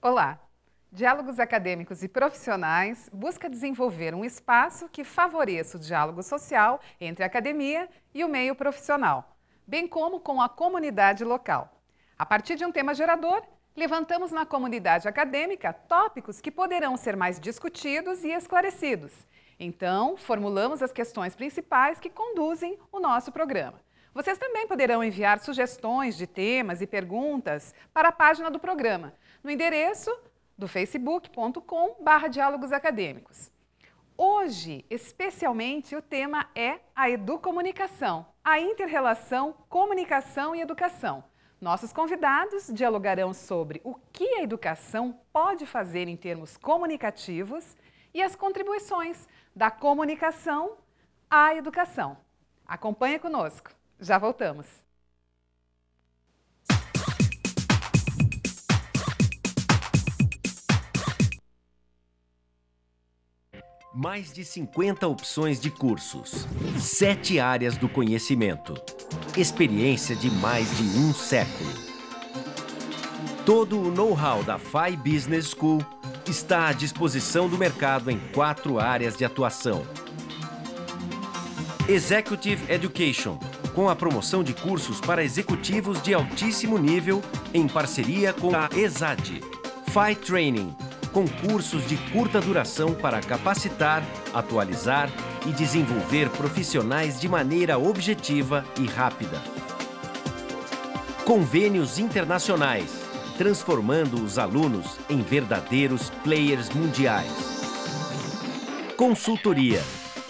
Olá! Diálogos Acadêmicos e Profissionais busca desenvolver um espaço que favoreça o diálogo social entre a academia e o meio profissional, bem como com a comunidade local. A partir de um tema gerador, levantamos na comunidade acadêmica tópicos que poderão ser mais discutidos e esclarecidos. Então, formulamos as questões principais que conduzem o nosso programa. Vocês também poderão enviar sugestões de temas e perguntas para a página do programa, no endereço do facebook.com/diálogos acadêmicos. Hoje, especialmente, o tema é a educomunicação, a inter-relação comunicação e educação. Nossos convidados dialogarão sobre o que a educação pode fazer em termos comunicativos e as contribuições da comunicação à educação. Acompanhe conosco, já voltamos. Mais de 50 opções de cursos, 7 áreas do conhecimento, experiência de mais de um século. Todo o know-how da FAI Business School está à disposição do mercado em 4 áreas de atuação. Executive Education, com a promoção de cursos para executivos de altíssimo nível em parceria com a ESAD. FAI Training, com cursos de curta duração para capacitar, atualizar e desenvolver profissionais de maneira objetiva e rápida. Convênios internacionais, transformando os alunos em verdadeiros players mundiais. Consultoria,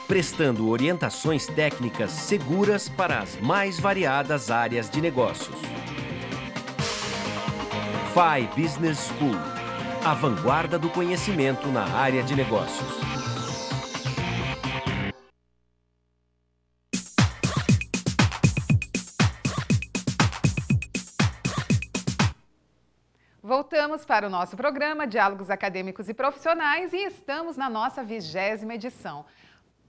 prestando orientações técnicas seguras para as mais variadas áreas de negócios. FAI Business School, a vanguarda do conhecimento na área de negócios. Voltamos para o nosso programa Diálogos Acadêmicos e Profissionais e estamos na nossa 20ª edição.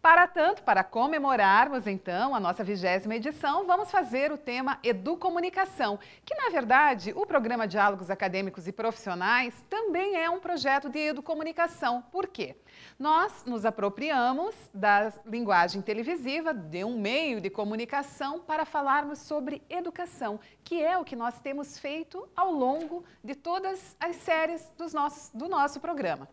Para tanto, para comemorarmos então a nossa 20ª edição, vamos fazer o tema Educomunicação, que na verdade o programa Diálogos Acadêmicos e Profissionais também é um projeto de educomunicação. Por quê? Nós nos apropriamos da linguagem televisiva, de um meio de comunicação, para falarmos sobre educação, que é o que nós temos feito ao longo de todas as séries do nosso programa.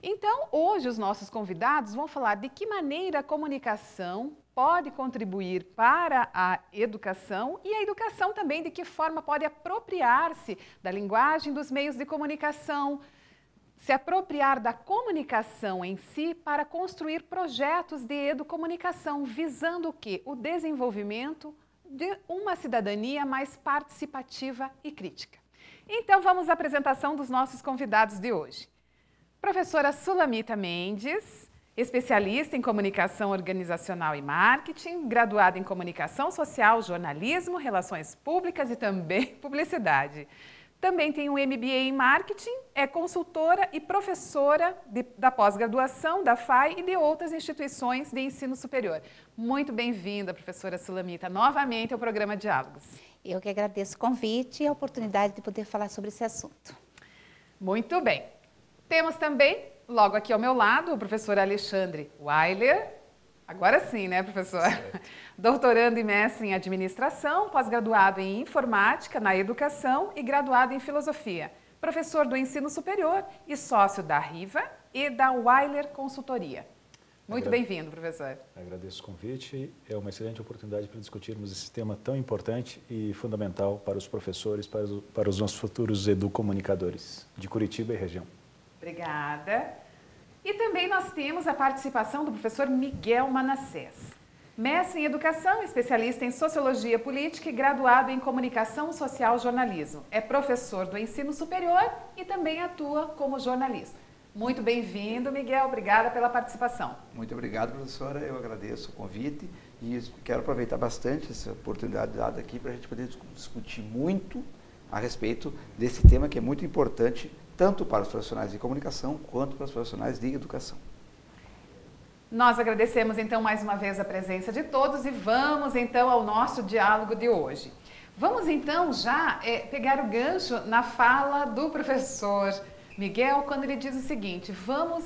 Então, hoje os nossos convidados vão falar de que maneira a comunicação pode contribuir para a educação e a educação também de que forma pode apropriar-se da linguagem dos meios de comunicação, se apropriar da comunicação em si para construir projetos de educomunicação, visando o quê? O desenvolvimento de uma cidadania mais participativa e crítica. Então, vamos à apresentação dos nossos convidados de hoje. Professora Sulamita Mendes, especialista em comunicação organizacional e marketing, graduada em comunicação social, jornalismo, relações públicas e também publicidade. Também tem um MBA em marketing, é consultora e professora da pós-graduação da FAI e de outras instituições de ensino superior. Muito bem-vinda, professora Sulamita, novamente ao programa Diálogos. Eu que agradeço o convite e a oportunidade de poder falar sobre esse assunto. Muito bem. Temos também, logo aqui ao meu lado, o professor Alexandre Weiler. Agora sim, né, professor? Certo. Doutorando e mestre em administração, pós-graduado em informática na educação e graduado em filosofia. Professor do ensino superior e sócio da Riva e da Weiler Consultoria. Muito bem-vindo, professor. Agradeço o convite. É uma excelente oportunidade para discutirmos esse tema tão importante e fundamental para os professores, para os nossos futuros educomunicadores de Curitiba e região. Obrigada. E também nós temos a participação do professor Miguel Manassés, mestre em educação, especialista em sociologia política e graduado em comunicação social e jornalismo. É professor do ensino superior e também atua como jornalista. Muito bem-vindo, Miguel. Obrigada pela participação. Muito obrigado, professora. Eu agradeço o convite e quero aproveitar bastante essa oportunidade dada aqui para a gente poder discutir muito a respeito desse tema que é muito importante tanto para os profissionais de comunicação quanto para os profissionais de educação. Nós agradecemos então mais uma vez a presença de todos e vamos então ao nosso diálogo de hoje. Vamos então já pegar o gancho na fala do professor Miguel, quando ele diz o seguinte, vamos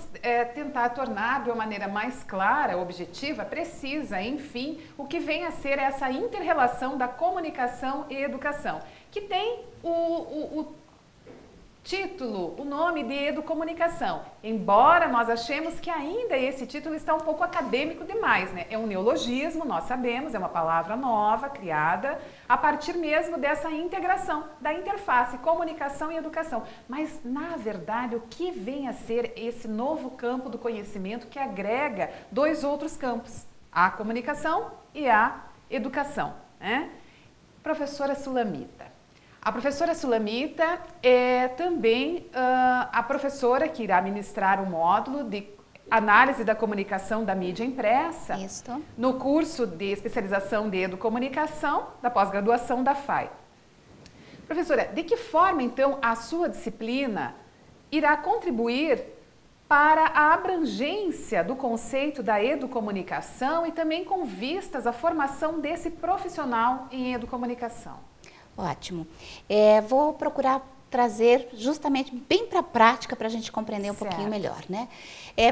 tentar tornar de uma maneira mais clara, objetiva, precisa, enfim, o que vem a ser essa inter-relação da comunicação e educação, que tem o título, o nome de educomunicação, embora nós achemos que ainda esse título está um pouco acadêmico demais, né? É um neologismo, nós sabemos, é uma palavra nova, criada a partir mesmo dessa integração, da interface, comunicação e educação. Mas, na verdade, o que vem a ser esse novo campo do conhecimento que agrega dois outros campos, a comunicação e a educação, né? Professora Sulamita. A professora Sulamita é também a professora que irá ministrar o módulo de análise da comunicação da mídia impressa no curso de especialização de educomunicação da pós-graduação da FAI. Professora, de que forma então a sua disciplina irá contribuir para a abrangência do conceito da educomunicação e também com vistas à formação desse profissional em educomunicação? Ótimo. Vou procurar trazer justamente bem para a prática para a gente compreender um pouquinho melhor, né?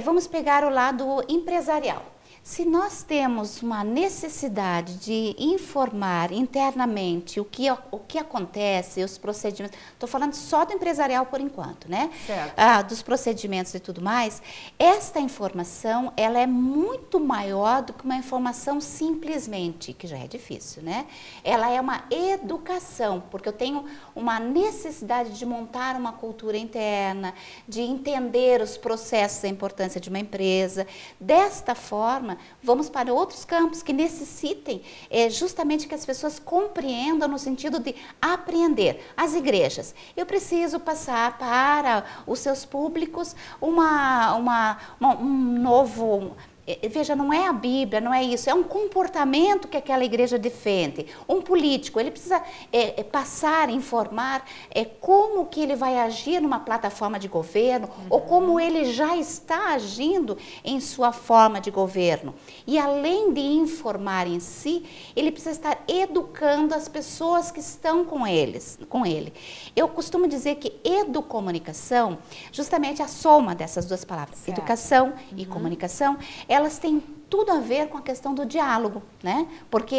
Vamos pegar o lado empresarial. Se nós temos uma necessidade de informar internamente o que acontece, os procedimentos, estou falando só do empresarial por enquanto, né? Certo. Dos procedimentos e tudo mais, esta informação, ela é muito maior do que uma informação simplesmente, que já é difícil, né? Ela é uma educação, porque eu tenho uma necessidade de montar uma cultura interna, de entender os processos e a importância de uma empresa. Desta forma, vamos para outros campos que necessitem justamente que as pessoas compreendam no sentido de apreender. As igrejas, eu preciso passar para os seus públicos um novo... Veja, não é a Bíblia, não é isso, é um comportamento que aquela igreja defende. Um político, ele precisa passar, informar como que ele vai agir numa plataforma de governo ou como ele já está agindo em sua forma de governo. E além de informar em si, ele precisa estar educando as pessoas que estão com ele. Eu costumo dizer que educomunicação, justamente a soma dessas duas palavras, certo. Educação e comunicação, elas têm tudo a ver com a questão do diálogo, né? Porque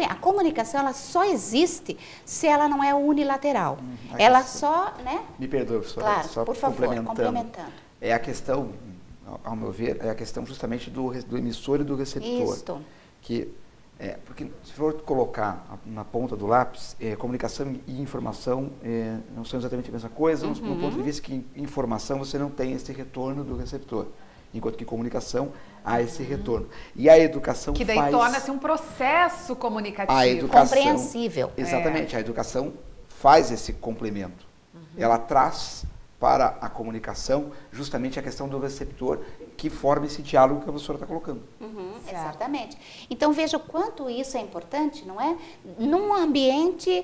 a comunicação, ela só existe se ela não é unilateral. Ela só, né? Me perdoe, professora, claro, só por favor, complementando. É a questão, ao meu ver, é a questão justamente do emissor e do receptor. Isto. Porque se for colocar na ponta do lápis, comunicação e informação não são exatamente a mesma coisa, no ponto de vista que informação você não tem esse retorno do receptor. Enquanto que comunicação há esse retorno. E a educação que daí torna-se um processo comunicativo. A educação, compreensível. Exatamente, a educação faz esse complemento. Ela traz para a comunicação justamente a questão do receptor que forma esse diálogo que a professora está colocando. Exatamente. Então veja o quanto isso é importante, não é? Num ambiente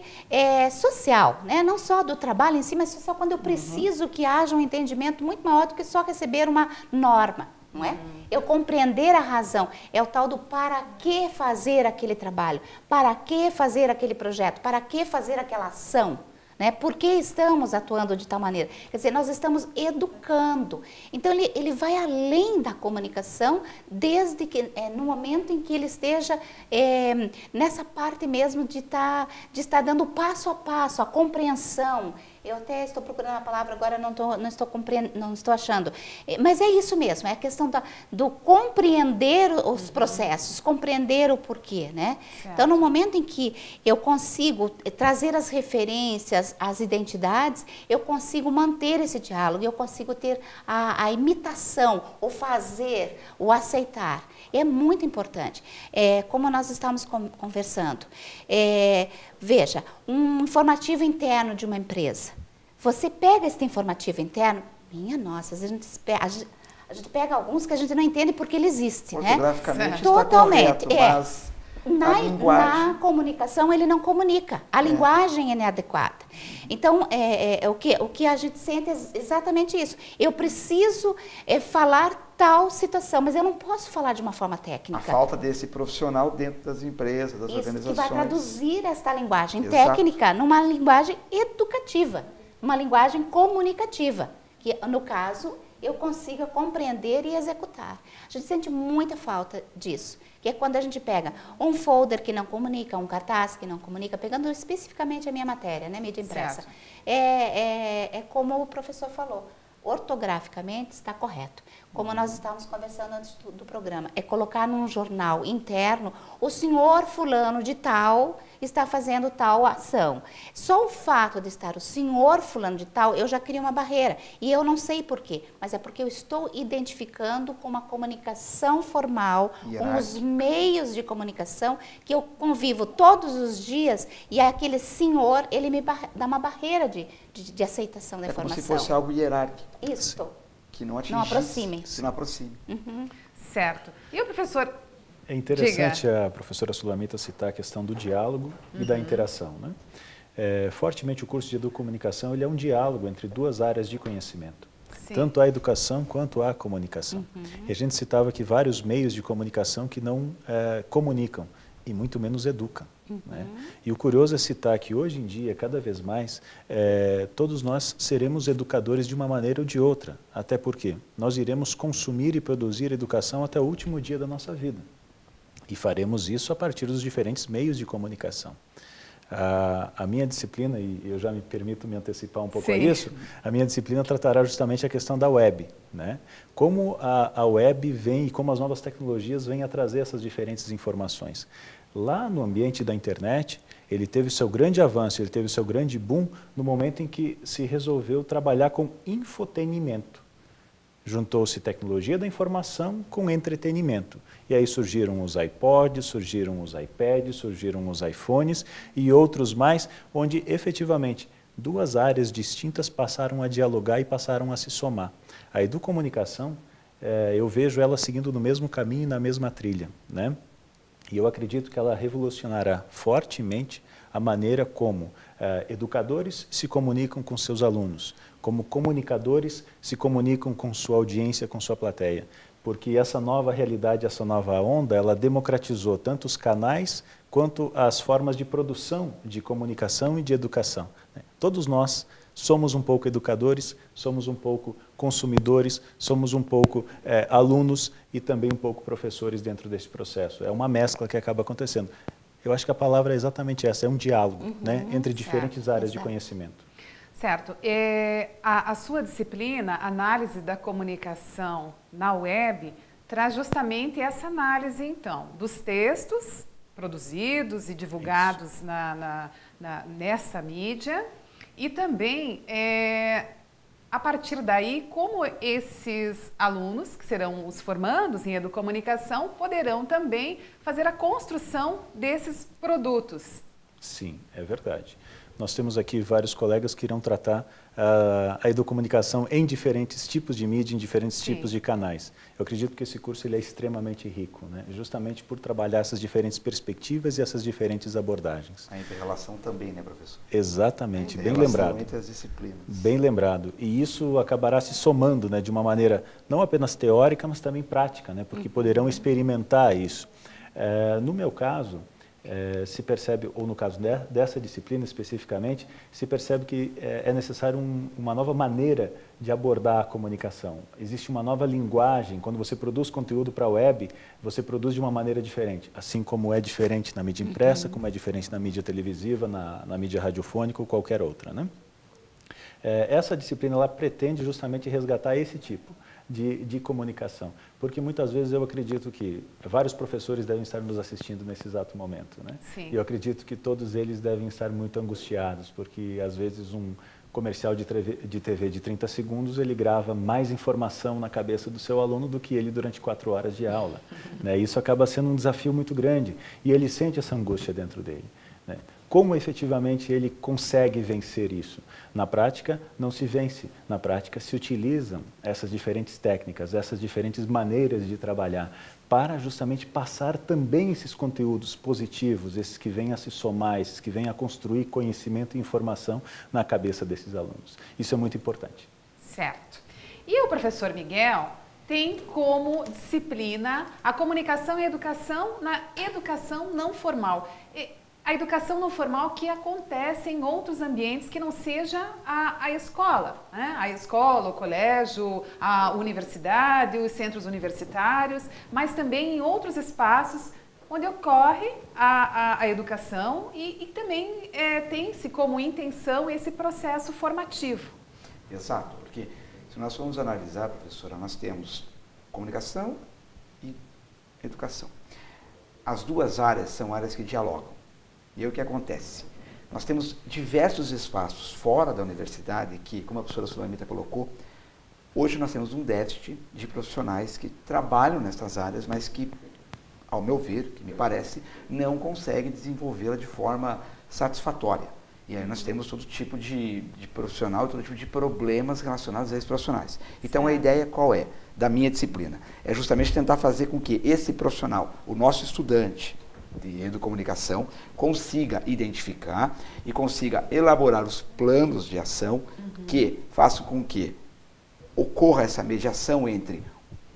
social, né? Não só do trabalho em si, mas social, quando eu preciso que haja um entendimento muito maior do que só receber uma norma, não é? Eu compreender a razão, é o tal do para que fazer aquele trabalho, para que fazer aquele projeto, para que fazer aquela ação. Né? Por que estamos atuando de tal maneira? Quer dizer, nós estamos educando. Então, ele vai além da comunicação, desde que, no momento em que ele esteja nessa parte mesmo de estar dando passo a passo, a compreensão. Eu até estou procurando a palavra agora, não estou achando. Mas é isso mesmo, é a questão do compreender os processos, compreender o porquê, né? Certo. Então, no momento em que eu consigo trazer as referências, as identidades, eu consigo manter esse diálogo, eu consigo ter a imitação, o fazer, o aceitar. É muito importante. Como nós estamos conversando, veja, um informativo interno de uma empresa. Você pega esse informativo interno, minha nossa, a gente pega alguns que a gente não entende porque ele existe, né? Ortograficamente totalmente, está correto, mas na comunicação ele não comunica, a linguagem é inadequada. Então, o que a gente sente é exatamente isso. Eu preciso falar tal situação, mas eu não posso falar de uma forma técnica. A falta desse profissional dentro das empresas, das organizações. Que vai traduzir esta linguagem técnica numa linguagem educativa, uma linguagem comunicativa, que no caso eu consiga compreender e executar. A gente sente muita falta disso, que é quando a gente pega um folder que não comunica, um cartaz que não comunica, pegando especificamente a minha matéria, né, mídia impressa. É como o professor falou, ortograficamente está correto. Como nós estávamos conversando antes do programa, é colocar num jornal interno, o senhor fulano de tal está fazendo tal ação. Só o fato de estar o senhor fulano de tal, eu já crio uma barreira. E eu não sei por quê, mas é porque eu estou identificando com uma comunicação formal, com os meios de comunicação que eu convivo todos os dias, e aquele senhor, ele me dá uma barreira de aceitação da informação. É como se fosse algo hierárquico. Isso. Que não atingisse, não aproxime. Se não aproxime. Certo. E o professor... É interessante a professora Sulamita citar a questão do diálogo e da interação, né? Fortemente o curso de Educomunicação, ele é um diálogo entre duas áreas de conhecimento. Sim. Tanto a educação quanto a comunicação. E a gente citava que vários meios de comunicação que não comunicam e muito menos educam. Né? E o curioso é citar que hoje em dia, cada vez mais, todos nós seremos educadores de uma maneira ou de outra. Até porque nós iremos consumir e produzir educação até o último dia da nossa vida. E faremos isso a partir dos diferentes meios de comunicação. A minha disciplina, e eu já me permito me antecipar um pouco a isso, a minha disciplina tratará justamente a questão da web, né? Como a web vem e como as novas tecnologias vêm a trazer essas diferentes informações. Lá no ambiente da internet, ele teve o seu grande avanço, ele teve o seu grande boom no momento em que se resolveu trabalhar com infotenimento. Juntou-se tecnologia da informação com entretenimento. E aí surgiram os iPods, surgiram os iPads, surgiram os iPhones e outros mais, onde efetivamente duas áreas distintas passaram a dialogar e passaram a se somar. A educomunicação, eu vejo ela seguindo no mesmo caminho e na mesma trilha, né? E eu acredito que ela revolucionará fortemente a maneira como educadores se comunicam com seus alunos, como comunicadores se comunicam com sua audiência, com sua plateia. Porque essa nova realidade, essa nova onda, ela democratizou tanto os canais quanto as formas de produção de comunicação e de educação. Todos nós somos um pouco educadores, somos um pouco consumidores, somos um pouco alunos e também um pouco professores dentro desse processo. É uma mescla que acaba acontecendo. Eu acho que a palavra é exatamente essa, é um diálogo, né, entre diferentes áreas de conhecimento. Certo. A sua disciplina, Análise da Comunicação na Web, traz justamente essa análise, então, dos textos produzidos e divulgados nessa mídia, e também, a partir daí, como esses alunos, que serão os formandos em educomunicação, poderão também fazer a construção desses produtos. Sim, é verdade. Nós temos aqui vários colegas que irão tratar a educomunicação em diferentes tipos de mídia, em diferentes tipos de canais. Eu acredito que esse curso ele é extremamente rico, né? Justamente por trabalhar essas diferentes perspectivas e essas diferentes abordagens. A inter-relação também, né, professor? Exatamente, bem lembrado. Entre as disciplinas. Bem lembrado. E isso acabará se somando, né, de uma maneira não apenas teórica, mas também prática, né? Porque poderão experimentar isso. No meu caso, se percebe, ou no caso dessa disciplina especificamente, se percebe que é necessário uma nova maneira de abordar a comunicação. Existe uma nova linguagem. Quando você produz conteúdo para a web, você produz de uma maneira diferente, assim como é diferente na mídia impressa, como é diferente na mídia televisiva, na mídia radiofônica ou qualquer outra, né? Essa disciplina ela pretende justamente resgatar esse tipo de comunicação, porque muitas vezes eu acredito que vários professores devem estar nos assistindo nesse exato momento, né? Sim. E eu acredito que todos eles devem estar muito angustiados, porque às vezes um comercial de TV de 30 segundos, ele grava mais informação na cabeça do seu aluno do que ele durante 4 horas de aula, né? Isso acaba sendo um desafio muito grande e ele sente essa angústia dentro dele, né? Como efetivamente ele consegue vencer isso? Na prática, não se vence. Na prática, se utilizam essas diferentes técnicas, essas diferentes maneiras de trabalhar para justamente passar também esses conteúdos positivos, esses que vêm a se somar, esses que vêm a construir conhecimento e informação na cabeça desses alunos. Isso é muito importante. Certo. E o professor Miguel tem como disciplina a comunicação e educação na educação não formal. a educação não formal que acontece em outros ambientes que não seja a escola, né? A escola, o colégio, a universidade, os centros universitários, mas também em outros espaços onde ocorre a educação e também tem-se como intenção esse processo formativo. Exato, porque se nós formos analisar, professora, nós temos comunicação e educação. As duas áreas são áreas que dialogam. E aí o que acontece? Nós temos diversos espaços fora da universidade que, como a professora Sulamita colocou, hoje nós temos um déficit de profissionais que trabalham nessas áreas, mas que, ao meu ver, que me parece, não conseguem desenvolvê-la de forma satisfatória. E aí nós temos todo tipo de profissional, todo tipo de problemas relacionados a esses profissionais. Então a ideia qual é? Da minha disciplina. É justamente tentar fazer com que esse profissional, o nosso estudante de educomunicação, consiga identificar e consiga elaborar os planos de ação que façam com que ocorra essa mediação entre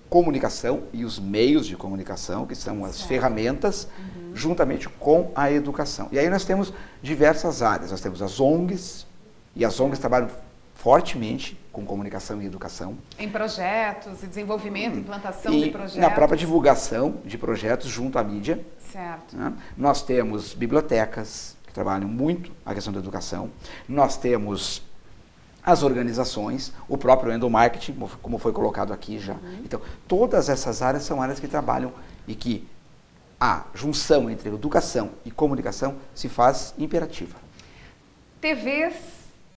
comunicação e os meios de comunicação, que são as ferramentas, juntamente com a educação. E aí nós temos diversas áreas. Nós temos as ONGs, e as ONGs trabalham fortemente com comunicação e educação. Em projetos, desenvolvimento, implantação de projetos. Na própria divulgação de projetos junto à mídia. Certo. Né? Nós temos bibliotecas que trabalham muito a questão da educação. Nós temos as organizações, o próprio endomarketing, como foi colocado aqui já. Então, todas essas áreas são áreas que trabalham e que a junção entre educação e comunicação se faz imperativa. TVs